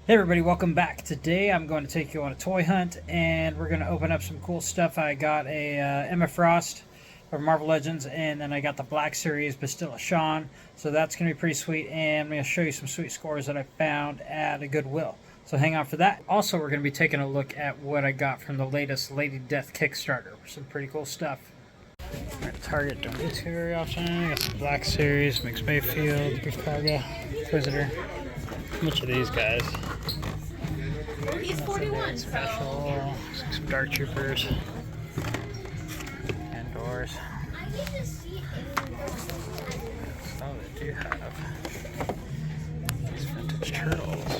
Hey everybody, welcome back. Today I'm going to take you on a toy hunt and we're going to open up some cool stuff. I got a Emma Frost from Marvel Legends, and then I got the Black Series Bastila Shan. So that's going to be pretty sweet, and I'm going to show you some sweet scores that I found at a Goodwill. So hang on for that. Also, we're going to be taking a look at what I got from the latest Lady Death Kickstarter. Some pretty cool stuff. Alright, Target, don't get too very often. I got some Black Series, Mixed Mayfield, Chicago, Inquisitor. How much of these guys? He's 41. Special. Some Dark Troopers. Indoors. Oh, they do have these vintage turtles.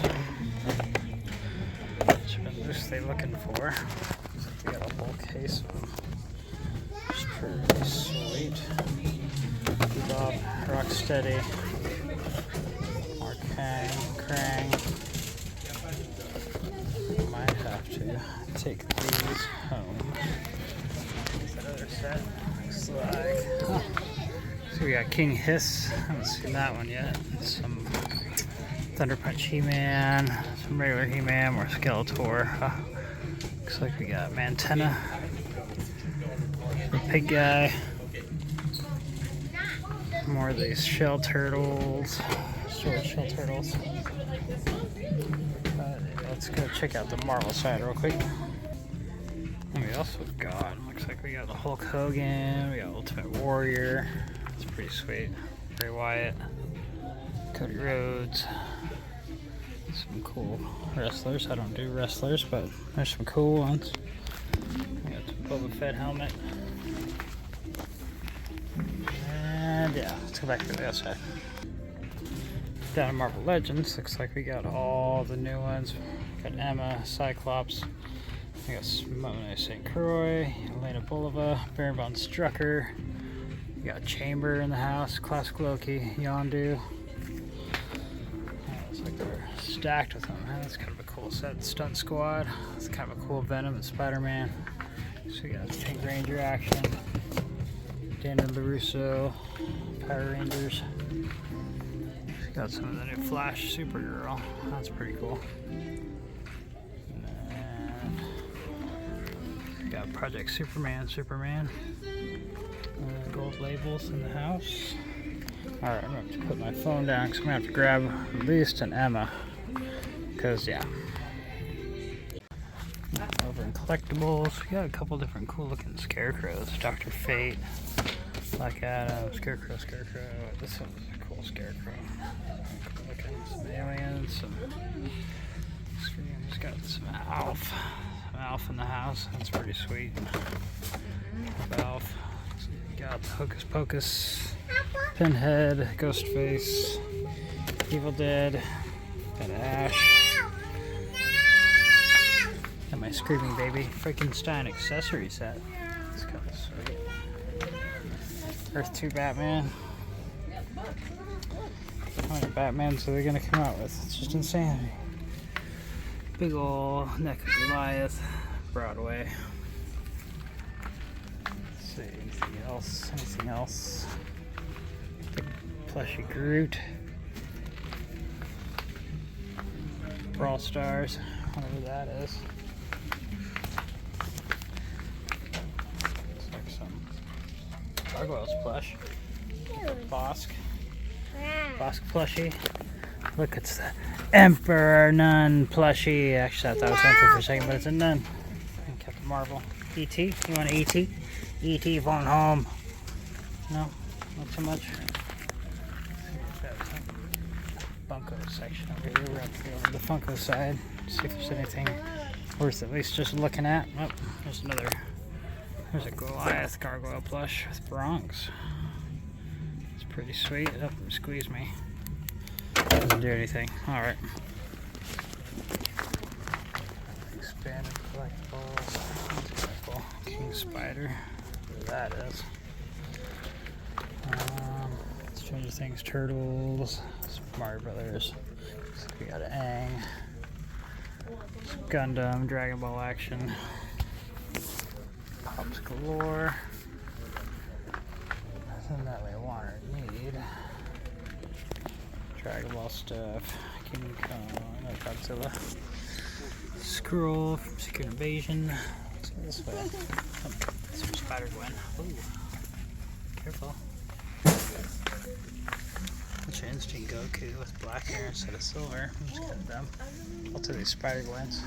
Which I've been loosely looking for. Looks like they got a whole case of them. It's pretty sweet. Bob, Rocksteady. Krang. Might have to take these home. That other set looks like. Oh. So we got King Hiss. I haven't seen that one yet. Some Thunder Punch He-Man, some regular He-Man, more Skeletor. Looks like we got Mantenna, the Pig Guy, more of these Shell Turtles. Shell Turtles. Let's go check out the Marvel side real quick. And we also got, looks like we got the Hulk Hogan, we got Ultimate Warrior. It's pretty sweet. Bray Wyatt, Cody Rhodes. Some cool wrestlers. I don't do wrestlers, but there's some cool ones. We got the Boba Fett helmet. And yeah, let's go back to the outside. Down in Marvel Legends, looks like we got all the new ones. We got Emma, Cyclops, we got Simone St. Croix, Elena Bulova, Baron von Strucker, we got Chamber in the house, Classic Loki, Yondu. Looks like they're stacked with them. That's kind of a cool set. Stunt Squad, it's kind of a cool Venom and Spider-Man. So we got Pink Ranger action, Daniel LaRusso, Power Rangers. Got some of the new Flash Supergirl. That's pretty cool. And we got Project Superman. Gold labels in the house. Alright, I'm going to have to put my phone down because I'm going to have to grab at least an Emma. Because, yeah. Over in collectibles, we got a couple different cool looking scarecrows. Dr. Fate, Black Adam, Scarecrow. This one's a cool scarecrow. Cool looking. Some aliens, some screens. Got some Alf in the house. That's pretty sweet. Alf. So got Hocus Pocus, Pinhead, Ghostface, Evil Dead, got Ash. Got my Screaming Baby Frankenstein accessory set. It's kind of sweet. Earth 2 Batman. How many Batmans are they going to come out with? It's just insanity. Big ol' neck of Goliath. Broadway. Let's see, anything else? Big plushy Groot. Brawl Stars, whatever that is. Looks like some Gargoyles plush. Bosk plushie. Look, it's the Emperor Nun plushie. Actually, I thought it was Emperor for a second, but it's a nun. And Captain Marvel. E.T. You want an E.T.? E.T. phone home. No? Not so much? Funko section over here. We're going to go over the Funko side. See if there's anything worth at least just looking at. Oh, there's another. There's a Goliath Gargoyle plush with Bronx. It's pretty sweet. Oh, squeeze me. Doesn't do anything. Alright. Expanded collectibles. That's kind of cool. King Spider. Whatever that is. Stranger Things Turtles. Super Mario Brothers. So we got Aang. Some Gundam. Dragon Ball action. Pops galore. Nothing that we want or need. Dragon Ball stuff. King Kong. I've got Bastilla. Scroll from Secret Invasion. Let's go this way. Oh, some Spider Gwen. Ooh. Careful. What's your instinct Goku with black hair instead of silver? I'm just kind of dumb. I'll take these Spider Gwens.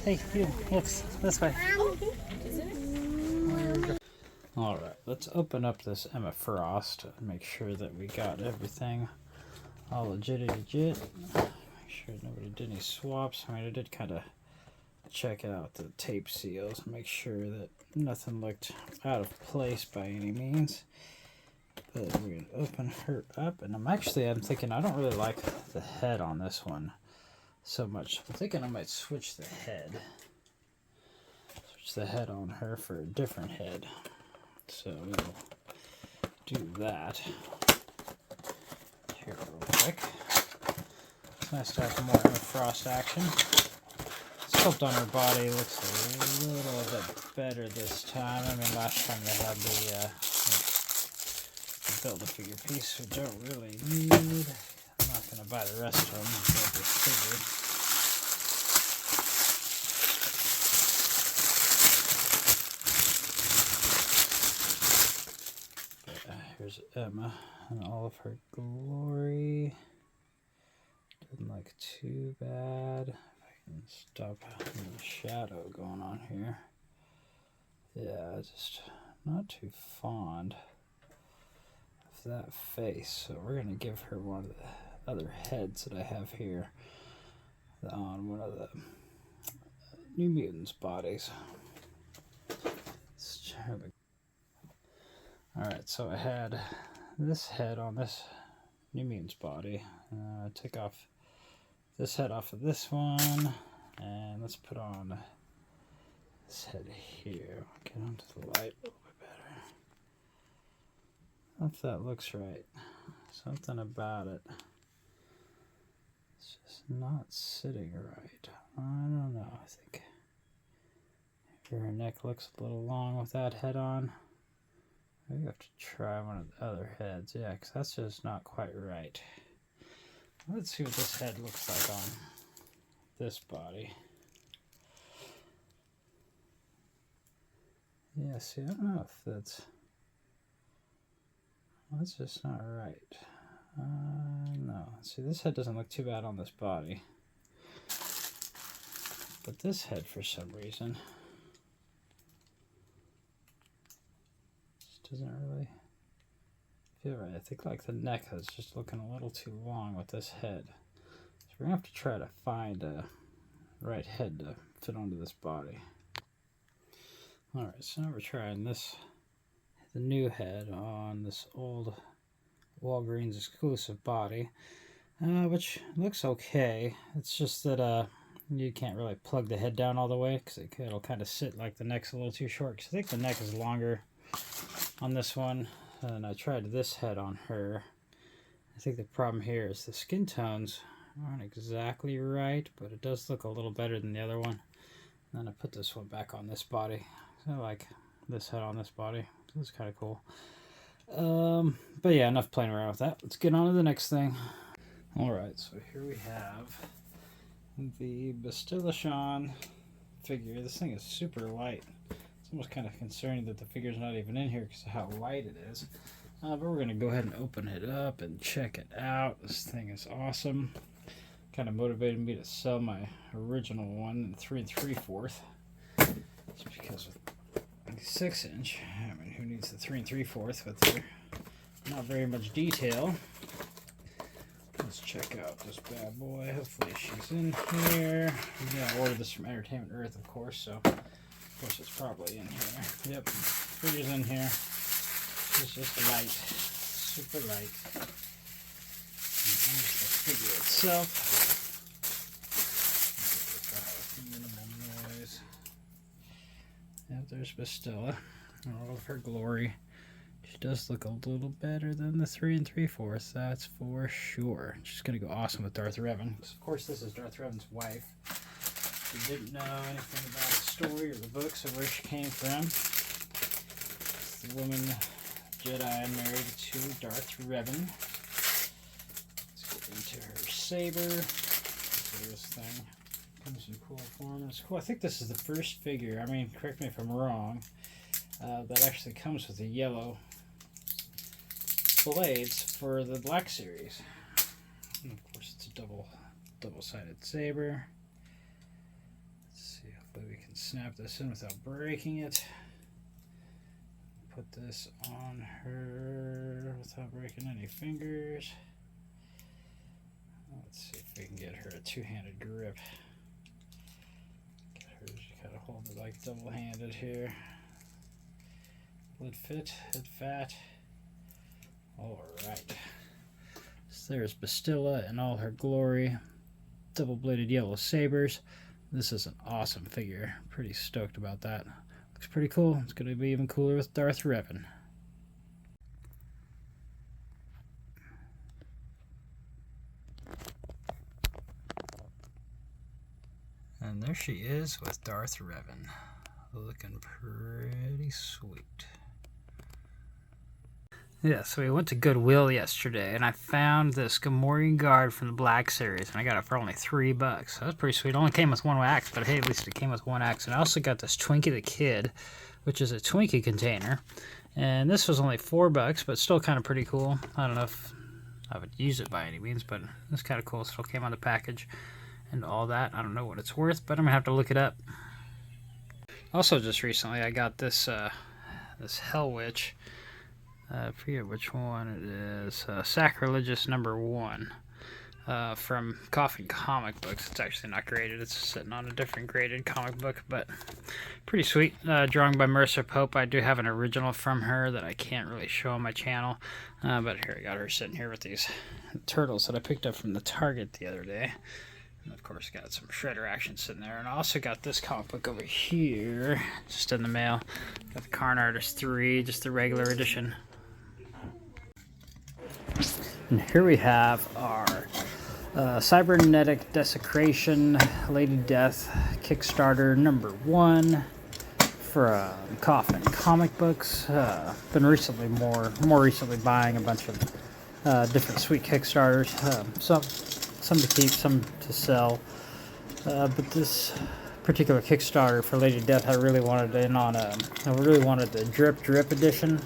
Hey, you. Whoops. This way. Alright, let's open up this Emma Frost and make sure that we got everything all legit. Make sure nobody did any swaps. I mean, I did kind of check out the tape seals and make sure that nothing looked out of place by any means. But we're going to open her up, and I'm thinking I don't really like the head on this one so much. I'm thinking I might switch the head. Switch the head on her for a different head. So we'll do that here real quick. It's nice to have more Emma Frost action. The sculpt on her body looks a little bit better this time. I mean, last time they had the Build-A-Figure piece, which I don't really need. I'm not going to buy the rest of them. Build this figure. Here's Emma in all of her glory. Doesn't look too bad. If I can stop the shadow going on here. Yeah, just not too fond of that face. So we're going to give her one of the other heads that I have here on one of the New Mutants bodies. Let's try the Alright, so I had this head on this New Mutants body. Take off this head off of this one, and let's put on this head here. Get onto the light a little bit better. If that looks right. Something about it. It's just not sitting right. I don't know. I think her neck looks a little long with that head on. Maybe I have to try one of the other heads. Yeah, because that's just not quite right. Let's see what this head looks like on this body. Yeah, see, I don't know if that's just not right. No. See, this head doesn't look too bad on this body. But this head, for some reason, doesn't really feel right. I think like the neck is just looking a little too long with this head. So we're gonna have to try to find a right head to fit onto this body. Alright, so now we're trying the new head on this old Walgreens exclusive body, which looks okay. It's just that you can't really plug the head down all the way because it'll kind of sit like the neck's a little too short, because I think the neck is longer on this one, and I tried this head on her. I think the problem here is the skin tones aren't exactly right, but it does look a little better than the other one. And then I put this one back on this body. So I like this head on this body. So it's kind of cool. But yeah, enough playing around with that. Let's get on to the next thing. Alright, so here we have the Bastila Shan figure. This thing is super light. It's almost kind of concerning that the figure's not even in here because of how light it is. But we're going to go ahead and open it up and check it out. This thing is awesome. Kind of motivated me to sell my original one, 3 3/4. Just because with 6-inch, I mean, who needs the 3 3/4 with their not very much detail? Let's check out this bad boy. Hopefully she's in here. Yeah, I ordered this from Entertainment Earth, of course, so of course it's probably in here. Yep, figure's in here. It's just light, super light. And here's the figure itself. Minimal noise. Yep, there's Bastilla in all of her glory. She does look a little better than the 3 3/4, that's for sure. She's going to go awesome with Darth Revan. Of course, this is Darth Revan's wife. If you didn't know anything about the story or the books or where she came from, it's the woman Jedi married to Darth Revan. Let's get into her saber. this thing. Comes in cool form. It's cool. I think this is the first figure. I mean, correct me if I'm wrong. That actually comes with the yellow blades for the Black Series. And of course, it's a double-sided saber. Let's see. Hopefully, we can snap this in without breaking it. Put this on her without breaking any fingers. Let's see if we can get her a two-handed grip. Get her to kind of hold it like double-handed here. Lid fit, head fat. Alright. So there's Bastilla in all her glory. Double-bladed yellow sabers. This is an awesome figure. Pretty stoked about that. Looks pretty cool. It's going to be even cooler with Darth Revan. And there she is with Darth Revan. Looking pretty sweet. Yeah, so we went to Goodwill yesterday, and I found this Gamorrean guard from the Black Series, and I got it for only $3. So that's pretty sweet. It only came with one axe, but hey, at least it came with one axe. And I also got this Twinkie the Kid, which is a Twinkie container. And this was only $4, but still kind of pretty cool. I don't know if I would use it by any means, but it's kind of cool. It still came on the package and all that. I don't know what it's worth, but I'm going to have to look it up. Also, just recently, I got this this Hell Witch. I forget which one it is. Sacrilegious #1 from Coffin comic books. It's actually not graded. It's sitting on a different graded comic book, but pretty sweet. Drawing by Mercer Pope. I do have an original from her that I can't really show on my channel. But here, I got her sitting here with these turtles that I picked up from the Target the other day. And of course, got some Shredder action sitting there. And I also got this comic book over here, just in the mail. Got the Karn Artist 3, just the regular edition. And here we have our Cybernetic Desecration Lady Death Kickstarter #1 from Coffin Comic Books. Been recently more recently buying a bunch of different sweet Kickstarters. Some to keep, some to sell. But this particular Kickstarter for Lady Death, I really wanted in on I really wanted the Drip edition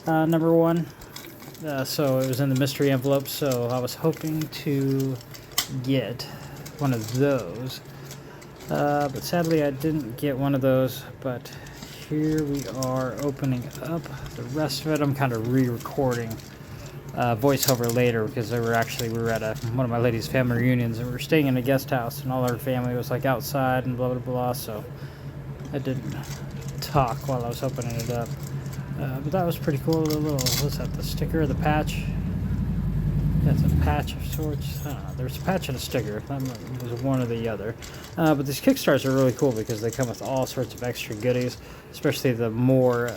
#1. So it was in the mystery envelope, so I was hoping to get one of those. But sadly I didn't get one of those, but here we are opening up the rest of it. I'm kind of re-recording voiceover later because we were at one of my lady's family reunions, and we were staying in a guest house, and all our family was like outside and blah blah blah, so I didn't talk while I was opening it up. But that was pretty cool. What's that, the sticker or the patch? That's a patch of sorts. I don't know. There's a patch and a sticker. That was one or the other. But these Kickstarters are really cool because they come with all sorts of extra goodies, especially the more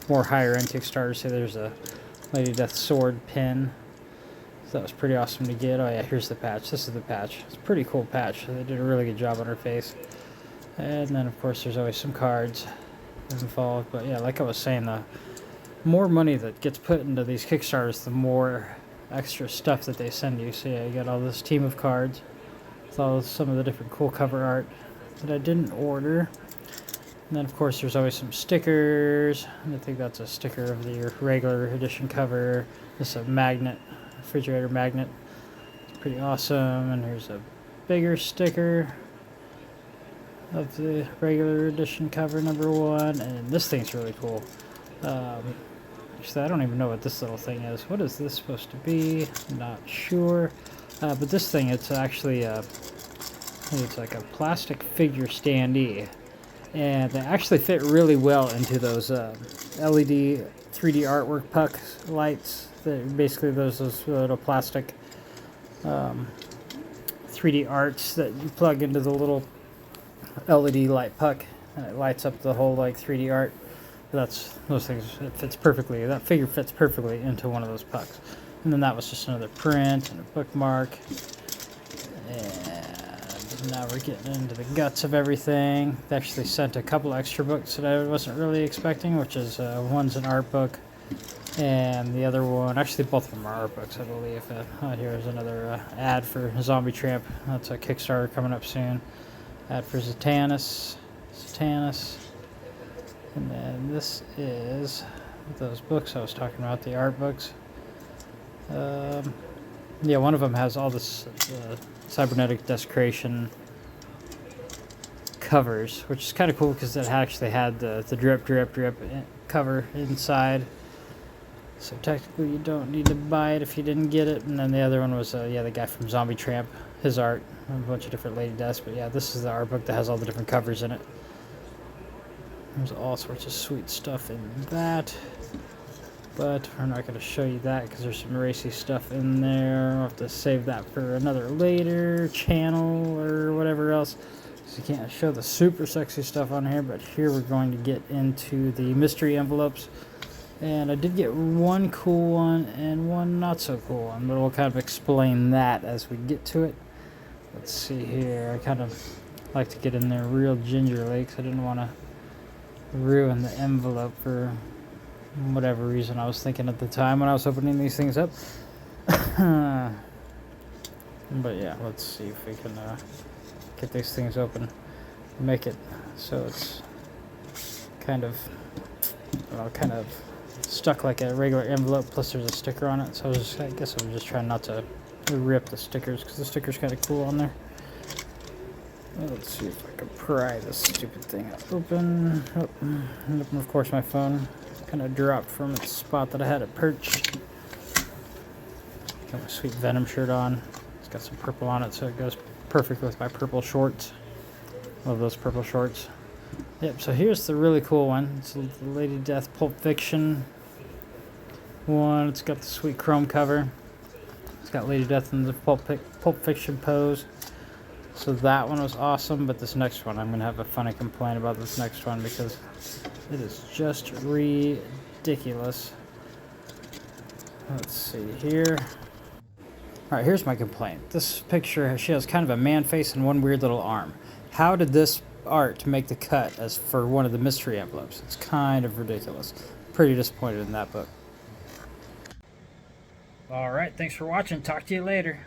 higher end Kickstarters. Say there's a Lady Death sword pin. So that was pretty awesome to get. Oh yeah, here's the patch. This is the patch. It's a pretty cool patch. They did a really good job on her face. And then of course there's always some cards involved. But yeah, like I was saying, the more money that gets put into these Kickstarters, the more extra stuff that they send you. So yeah, you got all this team of cards with some of the different cool cover art that I didn't order. And then of course there's always some stickers. I think that's a sticker of the regular edition cover. This is a magnet, refrigerator magnet. It's pretty awesome. And here's a bigger sticker of the regular edition cover #1, and this thing's really cool. Actually, I don't even know what this little thing is. What is this supposed to be? Not sure. But this thing, it's actually it's like a plastic figure standee, and they actually fit really well into those LED 3D artwork puck lights. Basically those little plastic 3D arts that you plug into the little LED light puck, and it lights up the whole like 3D art. Those things, it fits perfectly. That figure fits perfectly into one of those pucks. And then that was just another print and a bookmark. And now we're getting into the guts of everything. They actually sent a couple extra books that I wasn't really expecting, which is one's an art book, And the other one, actually both of them are art books, I believe. Here's another ad for Zombie Tramp. That's a Kickstarter coming up soon. Ad for Zatanus. And then this is those books I was talking about, the art books. Yeah, one of them has all this cybernetic desecration covers, which is kind of cool because it actually had the drip cover inside. So technically you don't need to buy it if you didn't get it. And then the other one was, yeah, the guy from Zombie Tramp, his art, a bunch of different lady deaths. But yeah, this is the art book that has all the different covers in it. There's all sorts of sweet stuff in that. But we're not going to show you that because there's some racy stuff in there. I'll have to save that for another later channel or whatever else. So you can't show the super sexy stuff on here. But here we're going to get into the mystery envelopes. And I did get one cool one and one not so cool one, but we'll kind of explain that as we get to it. Let's see here. I kind of like to get in there real gingerly because I didn't want to ruin the envelope for whatever reason I was thinking at the time when I was opening these things up. But yeah, let's see if we can get these things open, make it so it's kind of stuck like a regular envelope, plus there's a sticker on it. So I guess I'm just trying not to rip the stickers because the sticker's kind of cool on there. Let's see if I can pry this stupid thing open. Oh, and of course my phone kind of dropped from its spot that I had it perched. Got my sweet Venom shirt on. It's got some purple on it, so it goes perfect with my purple shorts. Love those purple shorts. Yep, so here's the really cool one. It's the Lady Death Pulp Fiction one. It's got the sweet chrome cover. It's got Lady Death in the Pulp Fiction pose. So that one was awesome, but this next one, I'm going to have a funny complaint about this next one because it is just ridiculous. Let's see here. Alright, here's my complaint. This picture, she has kind of a man face and one weird little arm. How did this art make the cut as for one of the mystery envelopes? It's kind of ridiculous. Pretty disappointed in that book. Alright, thanks for watching. Talk to you later.